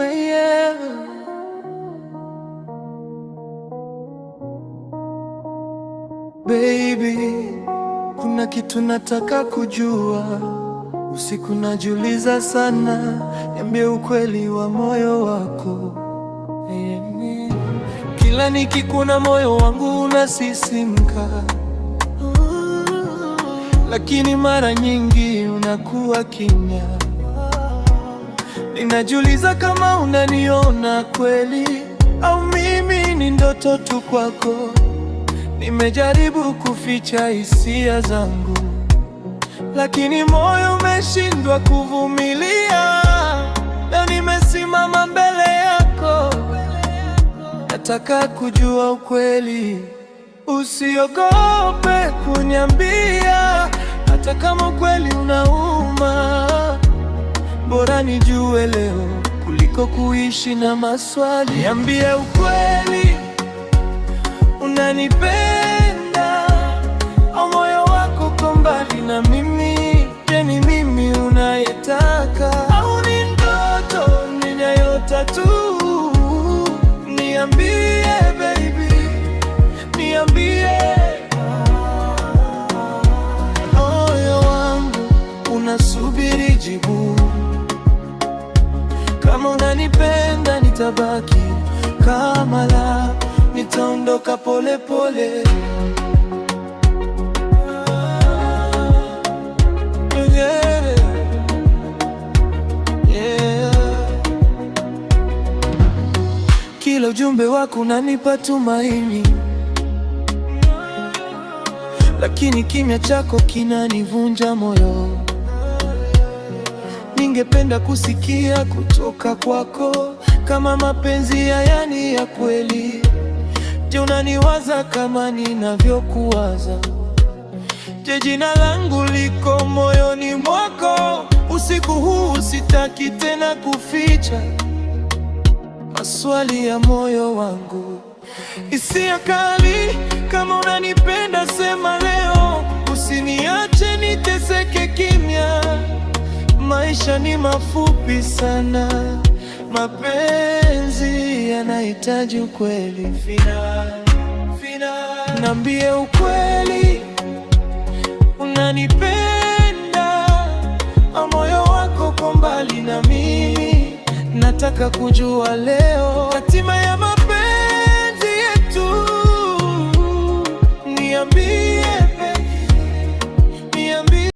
yeah. Baby, kuna kitu nataka kujua. Usiku najiuliza sana, niambie ukweli wa moyo wako. Kila nikikuona moyo wangu unasisimka, lakini mara nyingi unakuwa kimya. Ninajiuliza kama unaniona kweli au mimi ni ndoto tu kwako. Nimejaribu kuficha hisia zangu, lakini moyo umeshindwa kuvumilia. Leo nimesimama mbele yako, nataka kujua ukweli. Usiogope kuniambia, hata kama ukweli unauma. Bora nijue leo kuliko kuishi na maswali. Niambie ukweli, unanipenda au moyo wako uko mbali na mimi? Je, ni mimi unayetaka au ni ndoto ninayota tu? Niambie baby, niambie. Moyo wangu unasubiri jibu. Kama unanipenda nitabaki, kama la nitaondoka pole pole. Yeah. Yeah. Kila ujumbe wako unanipa tumaini, lakini kimya chako kinanivunja moyo. Ningependa kusikia kutoka kwako kama mapenzi haya ni ya kweli. Je, unaniwaza kama ninavyokuwaza? Je, jina langu liko moyoni mwako? Usiku huu sitaki tena kuficha maswali ya moyo wangu. Hisia kali, kama unanipenda sema leo. Usiniache niteseke kimya. Maisha ni mafupi sana, mapenzi yanahitaji ukweli. Niambie ukweli, unanipenda au moyo wako uko mbali na mimi? Nataka kujua leo hatima ya mapenzi yetu. Niambie.